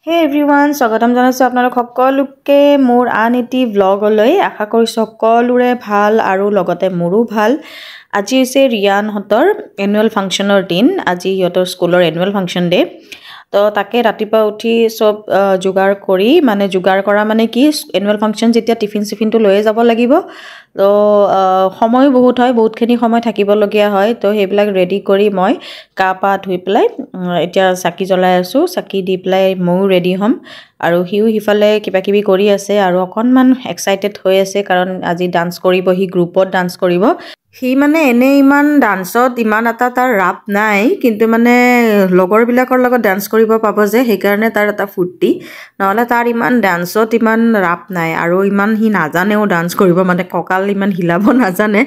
Hey everyone, স্বাগতম জানাইছো আপোনালোক সকলোকে মোৰ আন এটি ব্লগলৈ। আশা কৰিছো সকলোৰে ভাল আৰু লগতে মোৰো ভাল। আজি হৈছে ৰিয়ানহঁতৰ এনুৱেল ফাংচনৰ দিন। আজি ইহঁতৰ স্কুলৰ এনুৱেল ফাংচন ডে। তো তাকে ৰাতিপুৱা উঠি সব যোগাৰ কৰা মানে কি এনুৱেল ফাংচন যেতিয়া টিফিন চিফিনটো লৈয়ে যাব লাগিব। তো সময় বহুত হয়, বহুতখিনি সময় থাকিবলগীয়া হয়। তো সেইবিলাক ৰেডি কৰি মই গা পা ধুই পেলাই এতিয়া চাকি জ্বলাই আছোঁ। চাকি দি পেলাই ময়ো ৰেডি হ'ম আৰু সিও সিফালে কিবা কিবি কৰি আছে আৰু অকণমান এক্সাইটেড হৈ আছে কাৰণ আজি ডান্স কৰিব, সি গ্ৰুপত ডান্স কৰিব। সি মানে এনে ইমান ডান্সত ইমান এটা তাৰ ৰাপ নাই, কিন্তু মানে লগৰবিলাকৰ লগত ডান্স কৰিব পাব যে সেইকাৰণে তাৰ এটা ফূৰ্তি, নহ'লে তাৰ ইমান ডান্সত ইমান ৰাপ নাই আৰু ইমান সি নাজানেও ডান্স কৰিব, মানে কঁকাল ইমান হিলাব নাজানে।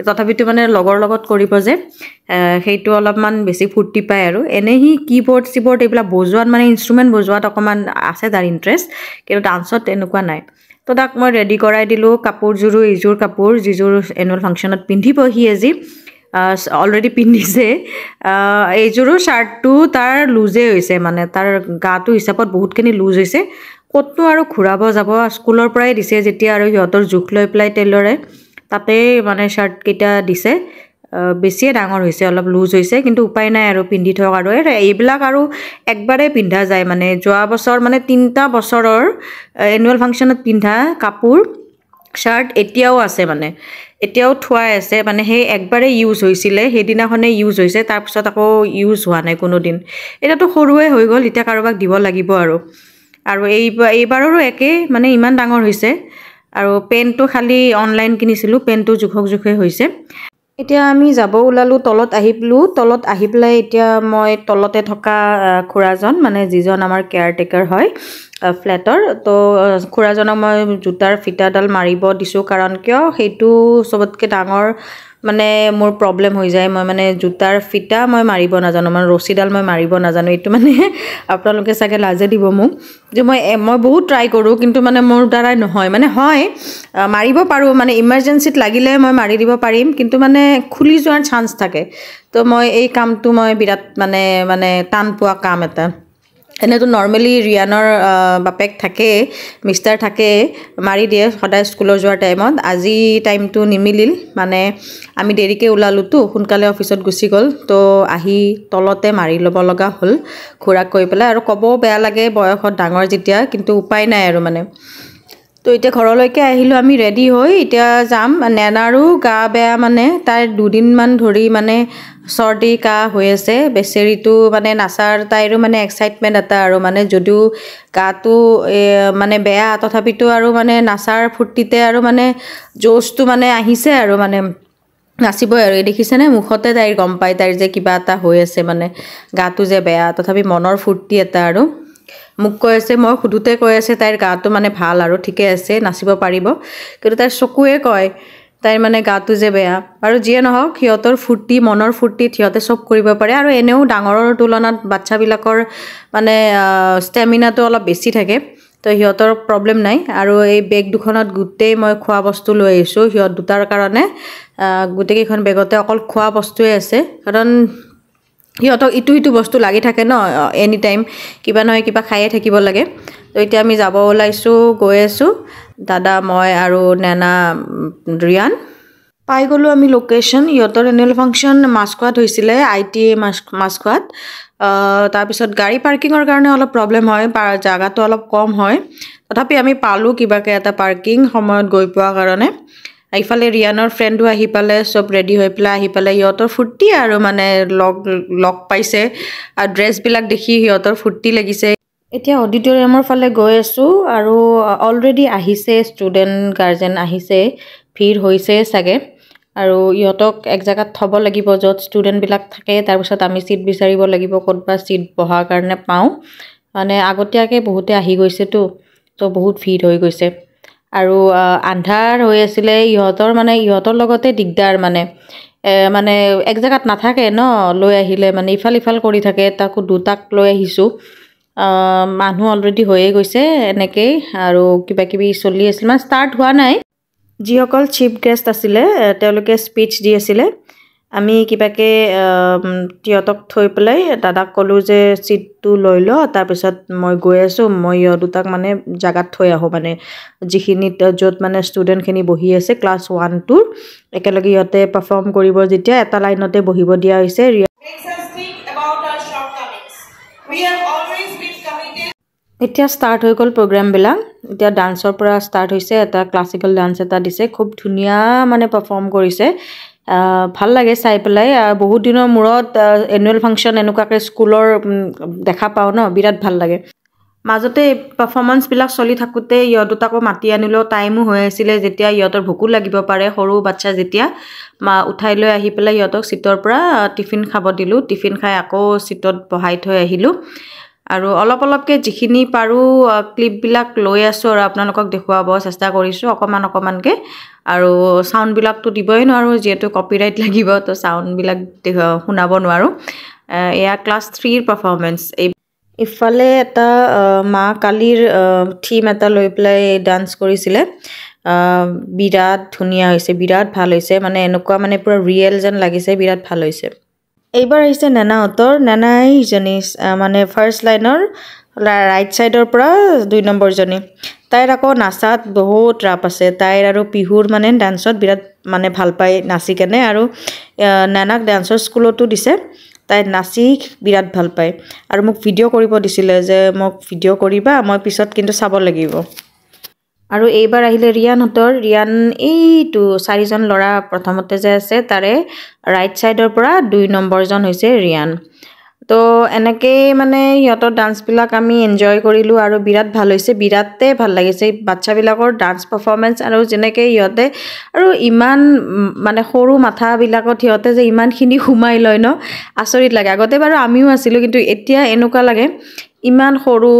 তথাপিতো মানে লগৰ লগত কৰিব যে সেইটো অলপমান বেছি ফূৰ্তি পায় আৰু এনেই সি কীবৰ্ড চিবৰ্ড এইবিলাক বজোৱাত মানে ইনষ্ট্ৰুমেণ্ট বজোৱাত অকণমান আছে তাৰ ইণ্টাৰেষ্ট, কিন্তু ডান্সত এনেকুৱা নাই। তো তাক মই ৰেডি কৰাই দিলোঁ। কাপোৰযোৰো এইযোৰ কাপোৰ যিযোৰ এনুৱেল ফাংচনত পিন্ধিব সি আজি অলৰেডি পিন্ধিছে। এইযোৰো শ্বাৰ্টটো তাৰ লুজেই হৈছে, মানে তাৰ গাটো হিচাপত বহুতখিনি লুজ হৈছে। ক'তনো আৰু ঘূৰাব যাব, স্কুলৰ পৰাই দিছে যেতিয়া আৰু সিহঁতৰ জোখ লৈ পেলাই টেইলৰে তাতেই মানে শ্বাৰ্টকেইটা দিছে। বেছিয়ে ডাঙৰ হৈছে, অলপ লুজ হৈছে, কিন্তু উপায় নাই আৰু পিন্ধি থওক। আৰু এইবিলাক আৰু একবাৰেই পিন্ধা যায়, মানে যোৱা বছৰ মানে 3টা বছৰৰ এনুৱেল ফাংচনত পিন্ধা কাপোৰ শ্বাৰ্ট এতিয়াও আছে, মানে এতিয়াও থোৱাই আছে, মানে সেই একবাৰেই ইউজ হৈছিলে, সেইদিনাখনেই ইউজ হৈছে, তাৰপিছত আকৌ ইউজ হোৱা নাই কোনো দিন। এতিয়াতো সৰুৱে হৈ গ'ল, এতিয়া কাৰোবাক দিব লাগিব আৰু এইবাৰৰো একেই, মানে ইমান ডাঙৰ হৈছে। আৰু পেণ্টটো খালি অনলাইন কিনিছিলোঁ, পেণ্টটো জোখে হৈছে। এতিয়া আমি যাব ওলালোঁ, তলত আহি পেলাই এতিয়া মই তলতে থকা খুৰাজন, মানে যিজন আমাৰ কেয়াৰটেকাৰ হয় ফ্লেটৰ, তো খুৰাজনক মই জোতাৰ ফিটাডাল মাৰিব দিছোঁ। কাৰণ কিয়, সেইটো চবতকৈ ডাঙৰ মানে মোৰ প্ৰব্লেম হৈ যায়। মই মানে জোতাৰ ফিটা মই মাৰিব নাজানো, মানে ৰছীডাল মই মাৰিব নাজানো। এইটো মানে আপোনালোকে চাগে লাজে দিব মোক যে মই বহুত ট্ৰাই কৰোঁ, কিন্তু মানে মোৰ দ্বাৰাই নহয়। মানে হয় মাৰিব পাৰোঁ, মানে ইমাৰ্জেঞ্চিত লাগিলে মই মাৰি দিব পাৰিম, কিন্তু মানে খুলি যোৱাৰ চান্স থাকে। তো মই এই কামটো মই বিৰাট মানে টান পোৱা কাম এটা। এনেতো নৰ্মেলি ৰিয়ানৰ বাপেক থাকে, মিষ্টাৰ থাকে, মাৰি দিয়ে সদায় স্কুলৰ যোৱাৰ টাইমত। আজি টাইমটো নিমিলিল, মানে আমি দেৰিকৈ ওলালোতো, সোনকালে অফিচত গুচি গ'ল। তো আহি তলতে মাৰি ল'ব লগা হ'ল খুৰাক কৈ পেলাই। আৰু ক'বও বেয়া লাগে, বয়সত ডাঙৰ যেতিয়া, কিন্তু উপায় নাই আৰু মানে। তো এতিয়া ঘৰলৈকে আহিলোঁ আমি ৰেডি হৈ, এতিয়া যাম। নেনাৰো গা বেয়া, মানে তাইৰ 2 দিনমান ধৰি মানে চৰ্দি কাহ হৈ আছে বেচেৰিটো, মানে নাচাৰ তাইৰো মানে এক্সাইটমেণ্ট এটা আৰু, মানে যদিও গাটো মানে বেয়া তথাপিতো আৰু মানে নাচাৰ ফূৰ্তিতে আৰু মানে জোচটো মানে আহিছে আৰু মানে নাচিবই আৰু। এই দেখিছেনে মুখতে তাইৰ গম পায় তাইৰ যে কিবা এটা হৈ আছে, মানে গাটো যে বেয়া, তথাপি মনৰ ফূৰ্তি এটা আৰু। মোক কৈ আছে, মই সোধোতে কৈ আছে তাইৰ গাটো মানে ভাল আৰু ঠিকে আছে, নাচিব পাৰিব, কিন্তু তাইৰ চকুৱে কয় তাইৰ মানে গাটো যে বেয়া। আৰু যিয়ে নহওক, সিহঁতৰ ফূৰ্তি, মনৰ ফূৰ্তিত সিহঁতে চব কৰিব পাৰে। আৰু এনেও ডাঙৰৰ তুলনাত বাচ্ছাবিলাকৰ মানে ষ্টেমিনাটো অলপ বেছি থাকে, তো সিহঁতৰ প্ৰব্লেম নাই। আৰু এই বেগ দুখনত গোটেই মই খোৱা বস্তু লৈ আহিছোঁ সিহঁত দুটাৰ কাৰণে। গোটেইকেইখন বেগতে অকল খোৱা বস্তুৱে আছে, কাৰণ সিহঁতক ইটো বস্তু লাগি থাকে ন, এনি টাইম কিবা নহয় কিবা খায়ে থাকিব লাগে। তো এতিয়া আমি যাব ওলাইছোঁ, গৈ আছোঁ, দাদা, মই আৰু নেনা, ৰিয়ান। পাই গ'লোঁ আমি লোকেশ্যন। ইহঁতৰ এনুৱেল ফাংচন মাছখোৱাত হৈছিলে, ITA মাছখোৱাত। তাৰপিছত গাড়ী পাৰ্কিঙৰ কাৰণে অলপ প্ৰব্লেম হয়, জেগাটো অলপ কম হয়, তথাপি আমি পালোঁ কিবাকৈ এটা পাৰ্কিং সময়ত গৈ পোৱাৰ কাৰণে। ইফালে ৰিয়ানৰ ফ্ৰেণ্ডো আহি পালে, চব ৰেডি হৈ পেলাই আহি পালে। সিহঁতৰ ফূৰ্তি আৰু, মানে লগ পাইছে আৰু ড্ৰেছবিলাক দেখি সিহঁতৰ ফূৰ্তি লাগিছে। এতিয়া অডিটৰিয়ামৰ ফালে গৈ আছোঁ, আৰু অলৰেডি আহিছে ষ্টুডেণ্ট, গাৰ্জেন আহিছে, ভিৰ হৈছে চাগে। আৰু ইহঁতক এক জেগাত থ'ব লাগিব য'ত ষ্টুডেণ্টবিলাক থাকে, তাৰপিছত আমি ছিট বিচাৰিব লাগিব, ক'তবা ছিট বহাৰ কাৰণে পাওঁ। মানে আগতীয়াকৈ বহুতে আহি গৈছেতো, তো বহুত ভিৰ হৈ গৈছে। আৰু আন্ধাৰ হৈ আছিলে, ইহঁতৰ লগতে দিগদাৰ, মানে এক জেগাত নাথাকে ন, লৈ আহিলে মানে ইফাল কৰি থাকে। তাকো দুটাক লৈ আহিছোঁ, মানুহ অলৰেডি হৈয়ে গৈছে এনেকেই, আৰু কিবা কিবি চলি আছিল, মানে ষ্টাৰ্ট হোৱা নাই। যিসকল চিফ গেষ্ট আছিলে তেওঁলোকে স্পীচ দি আছিলে, আমি কিবাকে তিহঁতক থৈ পেলাই দাদাক ক'লোঁ যে ছিটটো লৈ ল তাৰপিছত মই গৈ আছোঁ মই ইহঁত দুটাক মানে জাগাত থৈ আহোঁ মানে যিখিনিত য'ত মানে ষ্টুডেণ্টখিনি বহি আছে ক্লাছ 1-2 একেলগে ইহঁতে পাৰফৰ্ম কৰিব যেতিয়া এটা লাইনতে বহিব দিয়া হৈছে এতিয়া ষ্টাৰ্ট হৈ গ'ল প্ৰগ্ৰামবিলাক এতিয়া ডান্সৰ পৰা ষ্টাৰ্ট হৈছে এটা ক্লাছিকেল ডান্স এটা দিছে খুব ধুনীয়া মানে পাৰফৰ্ম কৰিছে ভাল লাগে চাই পেলাই বহুত দিনৰ মূৰত এনুৱেল ফাংচন এনেকুৱাকৈ স্কুলৰ দেখা পাওঁ ন বিৰাট ভাল লাগে মাজতে পাৰফৰ্মেন্সবিলাক চলি থাকোঁতে ইহঁত দুটাকো মাতি আনিলেও টাইমো হৈ আছিলে যেতিয়া ইহঁতৰ ভোকো লাগিব পাৰে সৰু বাচ্ছা যেতিয়া উঠাই লৈ আহি পেলাই ইহঁতক চিটৰ পৰা টিফিন খাব দিলোঁ টিফিন খাই আকৌ চিটত বহাই থৈ আহিলোঁ আৰু অলপ অলপকৈ যিখিনি পাৰোঁ ক্লিপবিলাক লৈ আছোঁ আৰু আপোনালোকক দেখুৱাব চেষ্টা কৰিছোঁ অকণমানকৈ আৰু চাউণ্ডবিলাকতো দিবই নোৱাৰোঁ যিহেতু কপিৰাইট লাগিব তো চাউণ্ডবিলাক শুনাব নোৱাৰোঁ এয়া ক্লাছ 3ৰ পাৰফৰ্মেঞ্চ ইফালে এটা মা কালীৰ থিম এটা লৈ পেলাই ডান্স কৰিছিলে বিৰাট ধুনীয়া হৈছে বিৰাট ভাল হৈছে মানে এনেকুৱা মানে পুৰা ৰিয়েল যেন লাগিছে বিৰাট ভাল হৈছে এইবাৰ আহিছে নেনাহঁতৰ নেনাই ইজনী মানে ফাৰ্ষ্ট লাইনৰ ৰাইট ছাইডৰ পৰা 2 নম্বৰজনী তাইৰ আকৌ নাচাত বহুত ৰাপ আছে তাইৰ আৰু পিহুৰ মানে ডান্সত বিৰাট মানে ভাল পায় নাচি কেনে আৰু নেনাক ডান্সৰ স্কুলতো দিছে তাই নাচি বিৰাট ভাল পায় আৰু মোক ভিডিঅ' কৰিব দিছিলে যে মোক ভিডিঅ' কৰিবা মই পিছত কিন্তু চাব লাগিব আৰু এইবাৰ আহিলে ৰিয়ানহঁতৰ ৰিয়ান এইটো 4জন ল'ৰা প্ৰথমতে যে আছে তাৰে ৰাইট ছাইডৰ পৰা 2 নম্বৰজন হৈছে ৰিয়ান তো এনেকৈ মানে সিহঁতৰ ডান্সবিলাক আমি এনজয় কৰিলোঁ আৰু বিৰাট ভাল হৈছে বিৰাটেই ভাল লাগিছে বাচ্ছাবিলাকৰ ডান্স পাৰফৰ্মেঞ্চ আৰু যেনেকৈ সিহঁতে আৰু ইমান মানে সৰু মাথাবিলাকত সিহঁতে যে ইমানখিনি সোমাই লয় ন আচৰিত লাগে আগতে বাৰু আমিও আছিলোঁ কিন্তু এতিয়া এনেকুৱা লাগে ইমান সৰু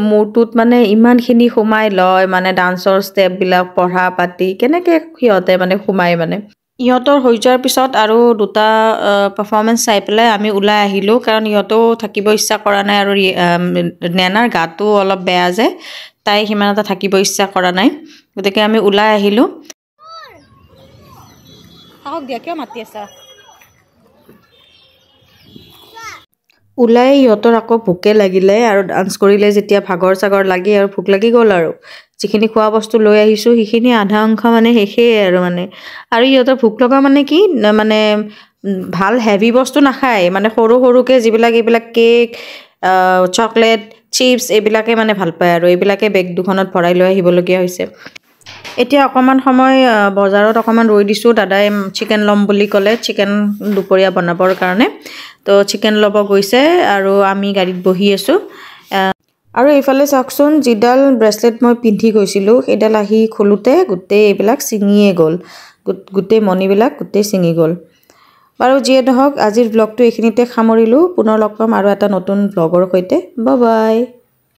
মূৰটোত মানে ইমানখিনি সোমাই লয় মানে ডান্সৰ ষ্টেপবিলাক পঢ়া পাতি কেনেকৈ সিহঁতে মানে সোমাই মানে ইহঁতৰ হৈ যোৱাৰ পিছত আৰু দুটা পাৰফৰ্মেঞ্চ চাই পেলাই আমি ওলাই আহিলোঁ কাৰণ ইহঁতেও থাকিব ইচ্ছা কৰা নাই আৰু নেনাৰ গাটো অলপ বেয়া যে তাই সিমান এটা থাকিব ইচ্ছা কৰা নাই গতিকে আমি ওলাই আহিলোঁ আহক দিয়া কিয় মাতি আছা ওলাই ইহঁতৰ আকৌ ভোকে লাগিলে আৰু ডান্স কৰিলে যেতিয়া ভাগৰ চাগৰ লাগি আৰু ভোক লাগি গ'ল আৰু যিখিনি খোৱা বস্তু লৈ আহিছোঁ সেইখিনি আধা অংশ মানে শেষেই আৰু ইহঁতৰ ভোক লগা মানে কি মানে ভাল হেভি বস্তু নাখায় মানে সৰু সৰুকৈ যিবিলাক এইবিলাক কেক চকলেট চিপছ এইবিলাকে মানে ভাল পায় আৰু এইবিলাকে বেগ দুখনত ভৰাই লৈ আহিবলগীয়া হৈছে এতিয়া অকণমান সময় বজাৰত অকণমান ৰৈ দিছোঁ দাদাই চিকেন ল'ম বুলি ক'লে চিকেন দুপৰীয়া বনাবৰ কাৰণে তো চিকেন ল'ব গৈছে আৰু আমি গাড়ীত বহি আছোঁ আৰু এইফালে চাওকচোন যিডাল ব্ৰেচলেট মই পিন্ধি গৈছিলোঁ সেইডাল আহি খোলোতে গোটেই এইবিলাক ছিঙিয়ে গ'ল গোটেই মণিবিলাক গোটেই ছিঙি গ'ল বাৰু যিয়ে নহওক আজিৰ ব্লগটো এইখিনিতে সামৰিলোঁ পুনৰ লগ পাম আৰু এটা নতুন ব্লগৰ সৈতে বাই বাই